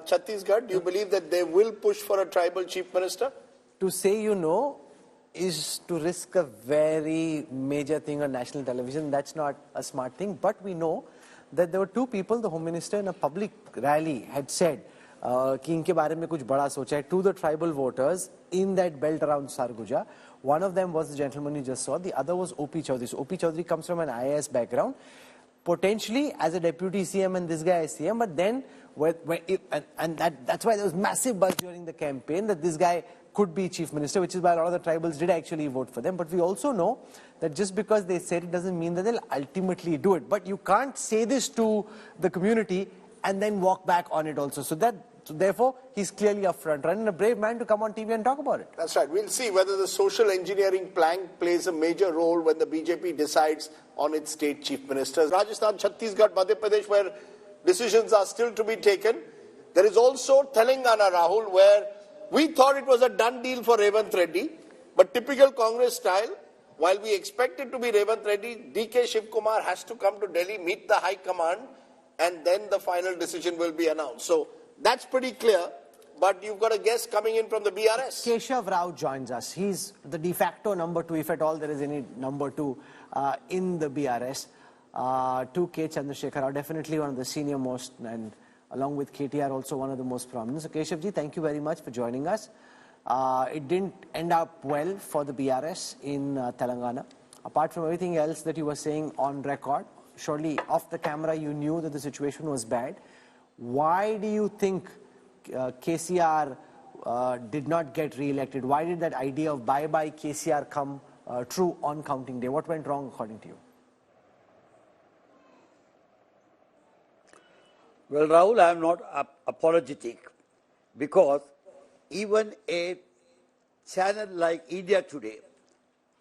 Chhattisgarh? Do you believe that they will push for a tribal chief minister? To say you know is to risk a very major thing on national television. That's not a smart thing. But we know that there were 2 people, the Home Minister in a public rally had said कि इनके बारे में कुछ बड़ा सोचा है to the tribal voters in that belt around Sarguja. One of them was the gentleman you just saw. The other was O.P. Chaudhary. So O.P. Chaudhary comes from an IAS background, potentially as a deputy CM and this guy as CM. But then, that's why there was massive buzz during the campaign that this guy could be chief minister, which is why a lot of the tribals did actually vote for them. But we also know that just because they said it doesn't mean that they'll ultimately do it. But you can't say this to the community and then walk back on it also. So therefore, he's clearly a front runner and a brave man to come on TV and talk about it. That's right. We'll see whether the social engineering plank plays a major role when the BJP decides on its state chief ministers. Rajasthan, Chhattisgarh, Madhya Pradesh, where decisions are still to be taken. There is also Telangana, Rahul, where we thought it was a done deal for Revanth Reddy, but typical Congress style, while we expect it to be Revanth Reddy, DK Shivkumar has to come to Delhi, meet the High Command, and then the final decision will be announced. So that's pretty clear, but you've got a guest coming in from the BRS. Keshav Rao joins us. He's the de facto number 2, if at all there is any number 2 in the BRS. 2K Chandrasekhar are definitely one of the senior most, and along with KTR also one of the most prominent. So Keshavji, thank you very much for joining us. It didn't end up well for the BRS in Telangana. Apart from everything else that you were saying on record, surely off the camera you knew that the situation was bad. Why do you think KCR did not get re-elected? Why did that idea of bye-bye KCR come true on counting day? What went wrong according to you? Well, Rahul, I am not apologetic, because even a channel like India Today,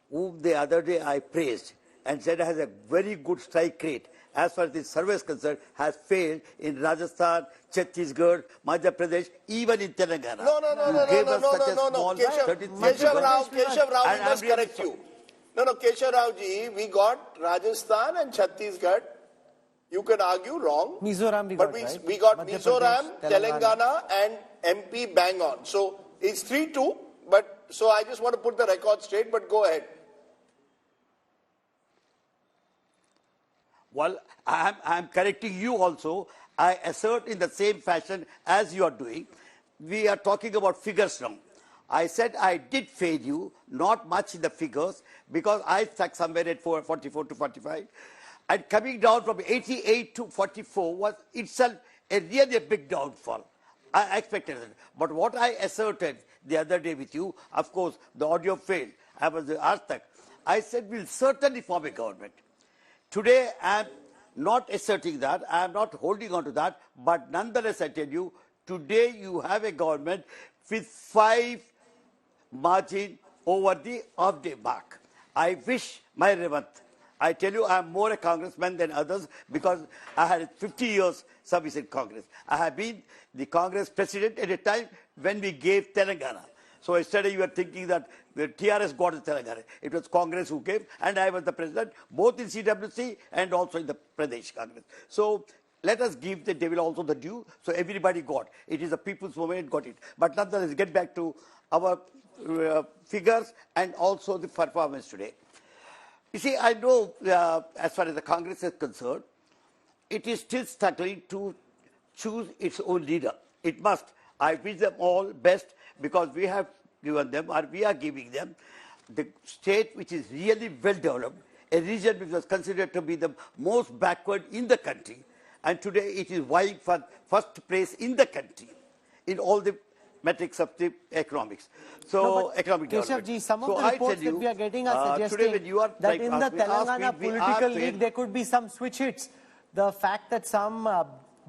whom the other day I praised and said has a very good strike rate as far as the survey is concerned, has failed in Rajasthan, Chhattisgarh, Madhya Pradesh, even in Telangana. No. Keshav Rao, we must correct you. No, Keshav Rao ji, we got Rajasthan and Chhattisgarh. You can argue wrong. Mizoram we got Mizoram, Telangana and MP bang on. So it's 3-2, but so I just want to put the record straight, but go ahead. Well, I am correcting you also. I assert in the same fashion as you are doing. We are talking about figures now. I said I did fail you, not much in the figures, because I stuck somewhere at 44 to 45. And coming down from 88 to 44 was itself really a big downfall. I expected it. But what I asserted the other day with you, of course, the audio failed. I was asked that. I said we'll certainly form a government. Today, I am not asserting that. I am not holding on to that. But nonetheless, I tell you, today you have a government with 5 margin over the off-day mark. I wish my Revanth. I tell you, I am more a congressman than others because I had 50 years service in Congress. I have been the Congress president at a time when we gave Telangana. So yesterday you were thinking that the TRS got the Telangana. It was Congress who gave, and I was the president, both in CWC and also in the Pradesh Congress. So let us give the devil also the due. So everybody got. It is a people's movement, got it. But nonetheless, get back to our figures and also the performance today. You see, I know as far as the Congress is concerned, it is still struggling to choose its own leader. It must. I wish them all best because we have given them, or we are giving them, the state which is really well developed, a region which was considered to be the most backward in the country, and today it is vying for first place in the country in all the metrics of the economics. So, economic development. Ji, some of so the reports that we are getting are suggesting that in the Telangana political league there could be some switch hits. The fact that some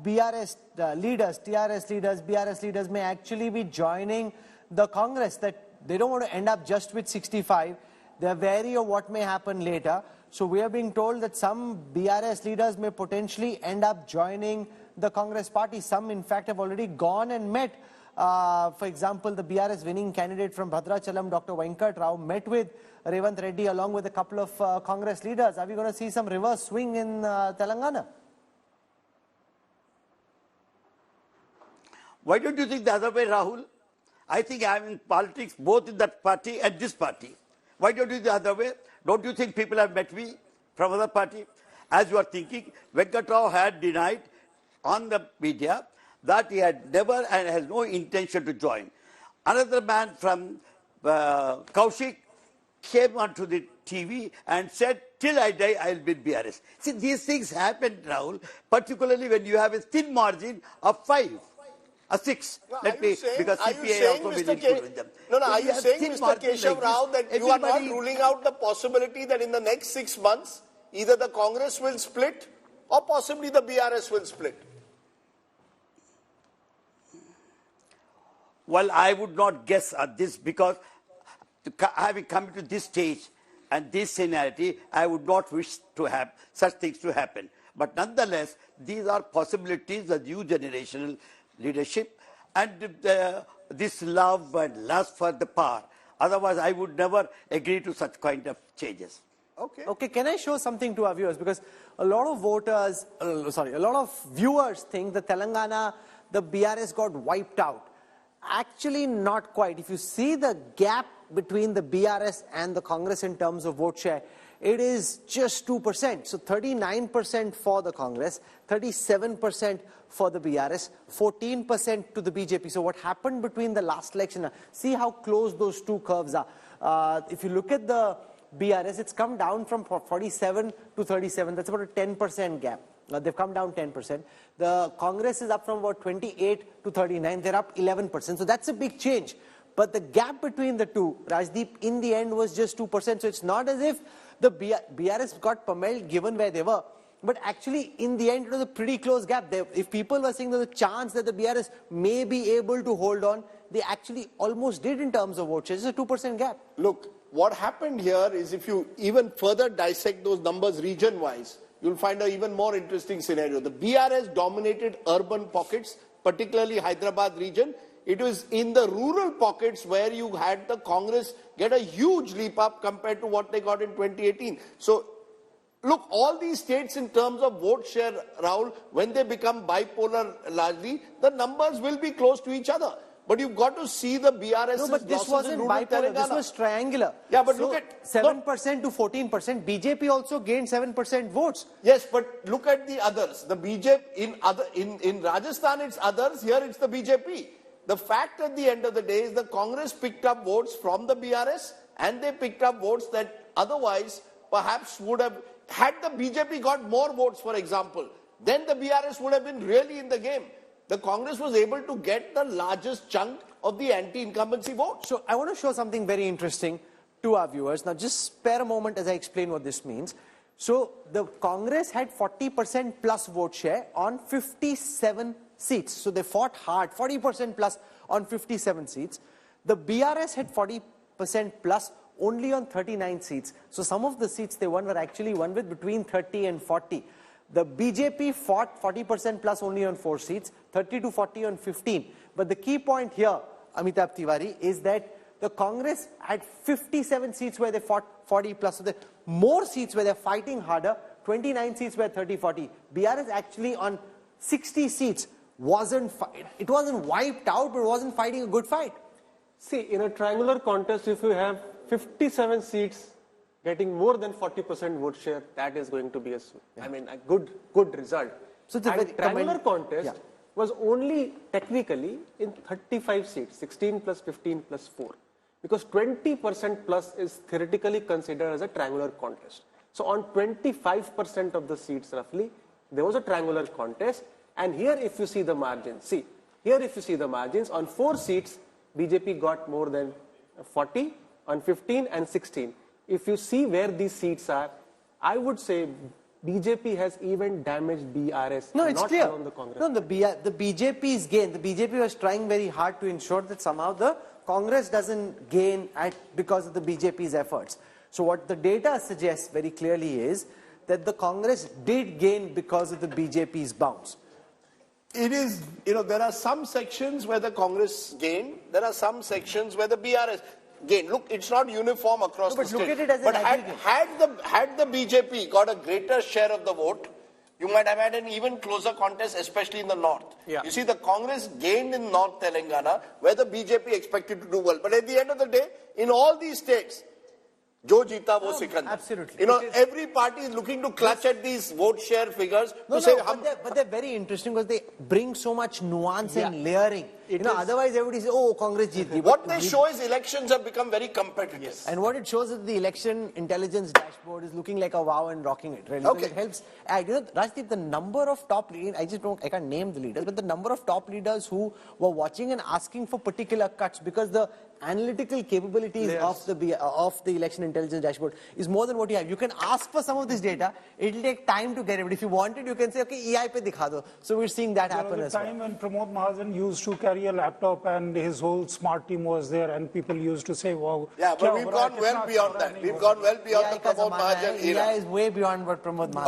BRS leaders, TRS leaders, BRS leaders may actually be joining the Congress, that they don't want to end up just with 65. They are wary of what may happen later. So we are being told that some BRS leaders may potentially end up joining the Congress party. Some, in fact, have already gone and met. For example, the BRS winning candidate from Bhadrachalam, Dr. Venkata, met with Revanth Reddy along with a couple of Congress leaders. Are we going to see some reverse swing in Telangana? Why don't you think the other way, Rahul? I think I am in politics both in that party and this party. Why don't you think the other way? Don't you think people have met me from other party? As you are thinking, Venkata had denied on the media that he had never and has no intention to join. Another man from Kaushik came onto the TV and said, till I die, I will be BRS. See, these things happen, Rahul, particularly when you have a thin margin of 5. A 6. Let me, because CPI also will include with them. No, so are you saying, Mr. Keshav Rao, that you are not ruling out the possibility that in the next 6 months, either the Congress will split or possibly the BRS will split? Well, I would not guess at this because having come to this stage and this scenario, I would not wish to have such things to happen. But nonetheless, these are possibilities of new generational leadership and this love and lust for the power. Otherwise, I would never agree to such kind of changes. Okay, can I show something to our viewers? Because a lot of voters, a lot of viewers think that Telangana, the BRS got wiped out. Actually, not quite. If you see the gap between the BRS and the Congress in terms of vote share, it is just 2%. So 39% for the Congress, 37% for the BRS, 14% to the BJP. So what happened between the last election, see how close those two curves are. If you look at the BRS, it's come down from 47 to 37. That's about a 10% gap. They've come down 10%. The Congress is up from about 28 to 39. They're up 11%. So that's a big change. But the gap between the two, Rajdeep, in the end was just 2%. So it's not as if the BRS got pummeled given where they were. But actually, in the end, it was a pretty close gap. If people were saying there's a chance that the BRS may be able to hold on, they actually almost did in terms of vote share. It's a 2% gap. Look, what happened here is if you even further dissect those numbers region-wise, you'll find an even more interesting scenario. The BRS dominated urban pockets, particularly Hyderabad region. It was in the rural pockets where you had the Congress get a huge leap up compared to what they got in 2018. So, look, all these states in terms of vote share, Rahul, when they become bipolar largely, the numbers will be close to each other. But you've got to see the BRS. No, but this wasn't bipolar, this was triangular. Yeah, but so look at 7% to 14%. BJP also gained 7% votes. Yes, but look at the others. The BJP in Rajasthan it's others, here it's the BJP. The fact at the end of the day is the Congress picked up votes from the BRS and they picked up votes that otherwise perhaps would have, had the BJP got more votes, for example, then the BRS would have been really in the game. The Congress was able to get the largest chunk of the anti-incumbency vote. So I want to show something very interesting to our viewers. Now just spare a moment as I explain what this means. So the Congress had 40% plus vote share on 57 seats. So they fought hard, 40% plus on 57 seats. The BRS had 40% plus only on 39 seats. So some of the seats they won were actually won with between 30 and 40. The BJP fought 40% plus only on 4 seats, 30 to 40 on 15. But the key point here, Amitabh Tiwari, is that the Congress had 57 seats where they fought 40 plus. So there more seats where they're fighting harder, 29 seats where 30-40. BRS actually on 60 seats it wasn't wiped out, but it wasn't fighting a good fight. See, in a triangular contest, if you have 57 seats getting more than 40% vote share, that is going to be a good result. So it's a triangular contest was only technically in 35 seats, 16 plus 15 plus 4. Because 20% plus is theoretically considered as a triangular contest. So on 25% of the seats roughly, there was a triangular contest. And here if you see the margins, on 4 seats, BJP got more than 40, on 15 and 16. If you see where these seats are, I would say BJP has even damaged BRS. No, it's not clear. On the Congress. No, the BJP's gain. The BJP was trying very hard to ensure that somehow the Congress doesn't gain because of the BJP's efforts. So what the data suggests very clearly is that the Congress did gain because of the BJP's bounce. It is, there are some sections where the Congress gained, there are some sections where the BRS gained. Look, it's not uniform across the state. Look at it as an aggregate. Had the BJP got a greater share of the vote, you might have had an even closer contest, especially in the north. Yeah. You see, the Congress gained in North Telangana, where the BJP expected to do well. But at the end of the day, in all these states, Jo Jeeta wo Sikandar. Absolutely. Every party is looking to clutch at these vote share figures. But they're very interesting because they bring so much nuance and layering. Otherwise everybody says, oh, Congress jeet. What they show is elections have become very competitive. Yes. And what it shows is the election intelligence dashboard is looking like a wow and rocking it. Really. Okay. It helps. Rajdeep, the number of top leaders, I can't name the leaders, but the number of top leaders who were watching and asking for particular cuts because the analytical capabilities of the election intelligence dashboard is more than what you have. You can ask for some of this data. It will take time to get it. But if you want it, you can say, okay, EI pe dikha do. So we're seeing that happen as well. There was a time when Pramod Mahajan used to carry a laptop and his whole smart team was there and people used to say, wow. Yeah, but we've gone well beyond that. We've gone well beyond the Pramod Mahajan era. EI is way beyond what Pramod Mahajan.